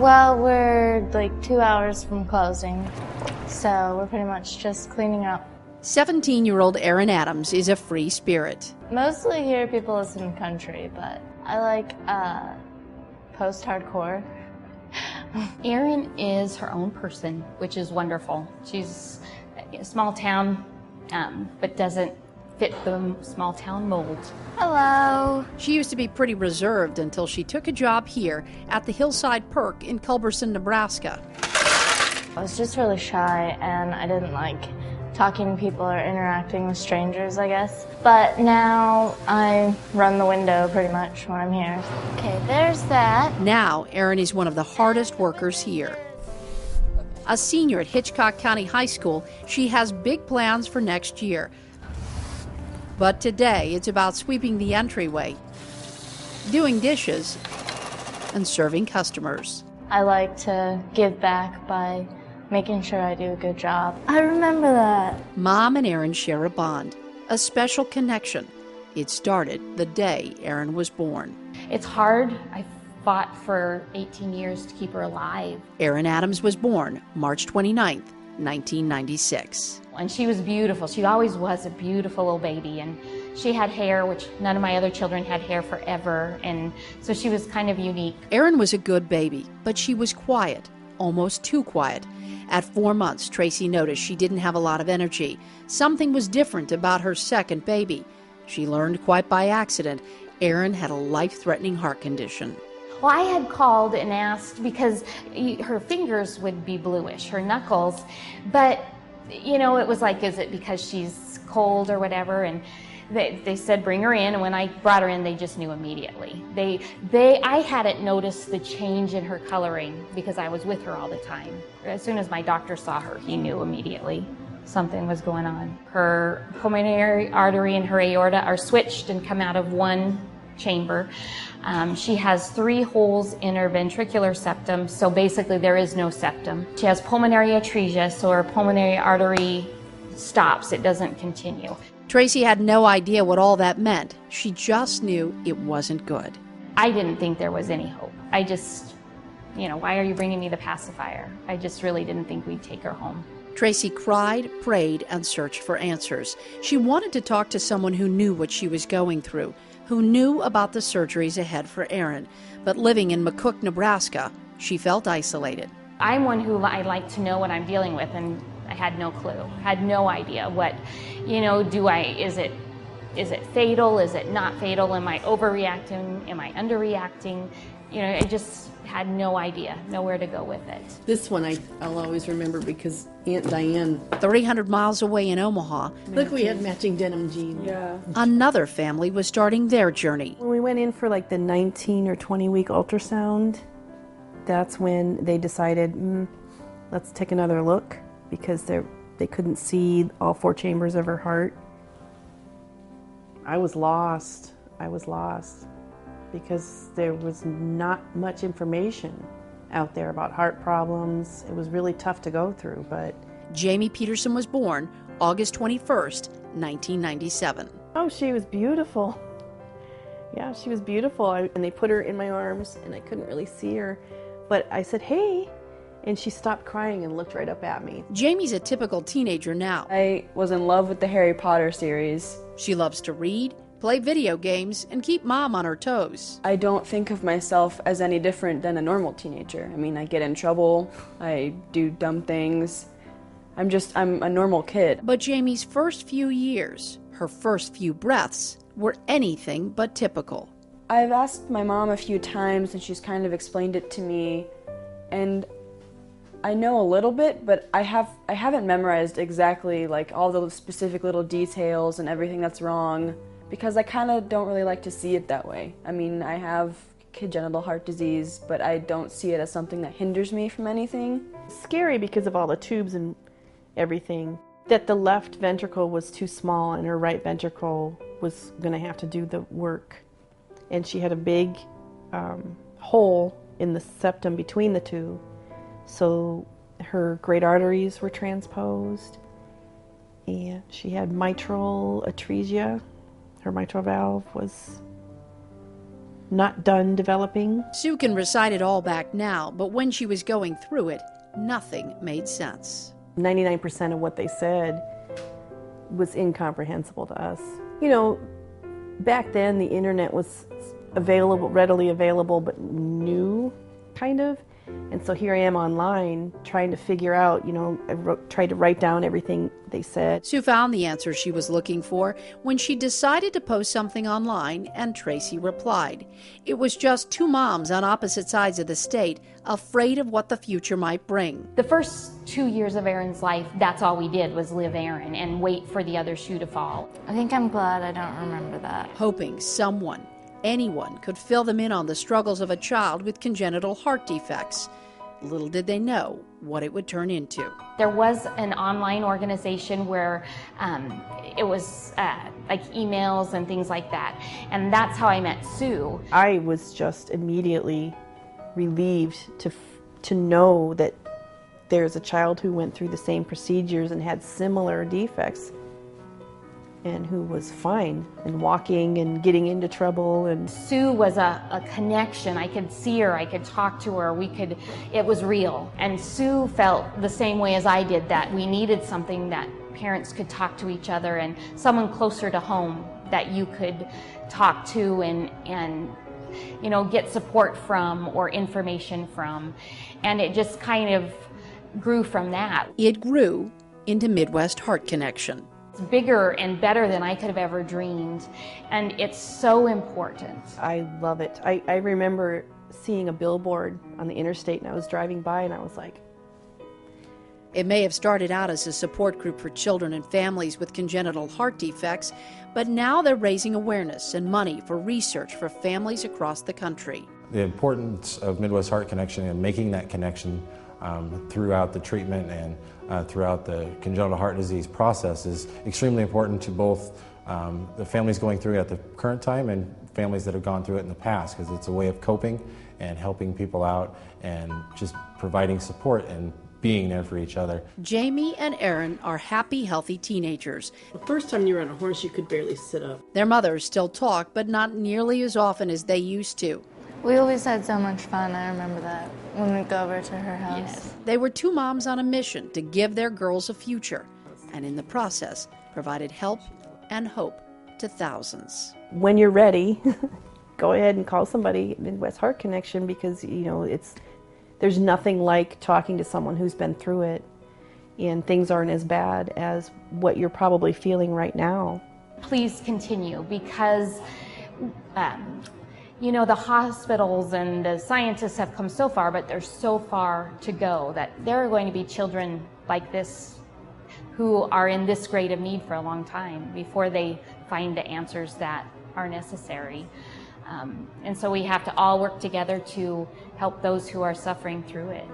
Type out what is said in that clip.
Well, we're like 2 hours from closing, so we're pretty much just cleaning up. 17-year-old Erin Adams is a free spirit. Mostly here people listen to country, but I like post-hardcore. Erin is her own person, which is wonderful. She's a small town, but doesn't fit the small town mold. Hello. She used to be pretty reserved until she took a job here at the Hillside Perk in Culberson, Nebraska. I was just really shy and I didn't like talking to people or interacting with strangers, I guess. But now I run the window pretty much when I'm here. Okay, there's that. Now, Erin is one of the hardest workers here. A senior at Hitchcock County High School, she has big plans for next year. But today, it's about sweeping the entryway, doing dishes, and serving customers. I like to give back by making sure I do a good job. I remember that. Mom and Erin share a bond, a special connection. It started the day Erin was born. It's hard. I fought for 18 years to keep her alive. Erin Adams was born March 29th, 1996. And she was beautiful. She always was a beautiful little baby. And she had hair, which none of my other children had hair forever. And so she was kind of unique. Erin was a good baby, but she was quiet, almost too quiet. At 4 months, Tracy noticed she didn't have a lot of energy. Something was different about her second baby. She learned quite by accident Erin had a life-threatening heart condition. Well, I had called and asked because her fingers would be bluish, her knuckles, but you know, it was like, is it because she's cold or whatever? And they said bring her in, and when I brought her in, they just knew immediately. I hadn't noticed the change in her coloring because I was with her all the time. As soon as my doctor saw her, he knew immediately something was going on. Her pulmonary artery and her aorta are switched and come out of one chamber. She has 3 holes in her ventricular septum, so basically there is no septum. She has pulmonary atresia, so her pulmonary artery stops, it doesn't continue. Tracy had no idea what all that meant. She just knew it wasn't good. I didn't think there was any hope. I just, why are you bringing me the pacifier? I just really didn't think we'd take her home. Tracy cried, prayed, and searched for answers. She wanted to talk to someone who knew what she was going through, who knew about the surgeries ahead for Erin. But living in McCook, Nebraska, she felt isolated. I'm one who I like to know what I'm dealing with, and I had no clue, had no idea what, is it fatal, is it not fatal, am I overreacting, am I underreacting? I just had no idea, nowhere to go with it. This one I'll always remember because Aunt Diane. 300 miles away in Omaha. Look, we had matching denim jeans. Yeah. Another family was starting their journey. When we went in for like the 19 or 20 week ultrasound, that's when they decided, let's take another look, because they couldn't see all 4 chambers of her heart. I was lost because there was not much information out there about heart problems. It was really tough to go through, but... Jamie Peterson was born August 21st, 1997. Oh, she was beautiful. Yeah, she was beautiful. And they put her in my arms, and I couldn't really see her. But I said, hey, and she stopped crying and looked right up at me. Jamie's a typical teenager now. I was in love with the Harry Potter series. She loves to read, play video games, and keep Mom on her toes. I don't think of myself as any different than a normal teenager. I mean, I get in trouble, I do dumb things. I'm a normal kid. But Jamie's first few years, her first few breaths, were anything but typical. I've asked my mom a few times, and she's kind of explained it to me, and I know a little bit, but I haven't memorized exactly like all the specific little details and everything that's wrong, because I kind of don't really like to see it that way. I mean, I have congenital heart disease, but I don't see it as something that hinders me from anything. It's scary because of all the tubes and everything, that the left ventricle was too small and her right ventricle was going to have to do the work. And she had a big hole in the septum between the two, so her great arteries were transposed, and she had mitral atresia. Her mitral valve was not done developing. Sue can recite it all back now, but when she was going through it, nothing made sense. 99% of what they said was incomprehensible to us. You know, back then the internet was available, readily available, but new, kind of. And so here I am online trying to figure out, I tried to write down everything they said. Sue found the answer she was looking for when she decided to post something online, and Tracy replied. It was just two moms on opposite sides of the state, afraid of what the future might bring. The first 2 years of Aaron's life, that's all we did was live Aaron and wait for the other shoe to fall. I think I'm glad I don't remember that. Hoping someone, anyone, could fill them in on the struggles of a child with congenital heart defects. Little did they know what it would turn into. There was an online organization where it was like emails and things like that, and that's how I met Sue. I was just immediately relieved to know that there's a child who went through the same procedures and had similar defects, and who was fine and walking and getting into trouble. And Sue was a connection. I could see her, I could talk to her, it was real. And Sue felt the same way as I did, that we needed something that parents could talk to each other and someone closer to home that you could talk to and get support from or information from. And it just kind of grew from that. It grew into Midwest Heart Connection. It's bigger and better than I could have ever dreamed, and it's so important. I love it. I remember seeing a billboard on the interstate, and I was driving by and I was like, It may have started out as a support group for children and families with congenital heart defects, but now they're raising awareness and money for research for families across the country. The importance of Midwest Heart Connection and making that connection throughout the treatment and throughout the congenital heart disease process is extremely important to both the families going through it at the current time and families that have gone through it in the past, because it's a way of coping and helping people out and just providing support and being there for each other. Jamie and Aaron are happy, healthy teenagers. The first time you were on a horse, you could barely sit up. Their mothers still talk, but not nearly as often as they used to. We always had so much fun. I remember that when we'd go over to her house. Yes. They were two moms on a mission to give their girls a future, and in the process, provided help and hope to thousands. when you're ready, go ahead and call somebody, Midwest Heart Connection, because there's nothing like talking to someone who's been through it, and things aren't as bad as what you're probably feeling right now. Please continue, because the hospitals and the scientists have come so far, but there's so far to go, that there are going to be children like this who are in this great of need for a long time before they find the answers that are necessary. And so we have to all work together to help those who are suffering through it.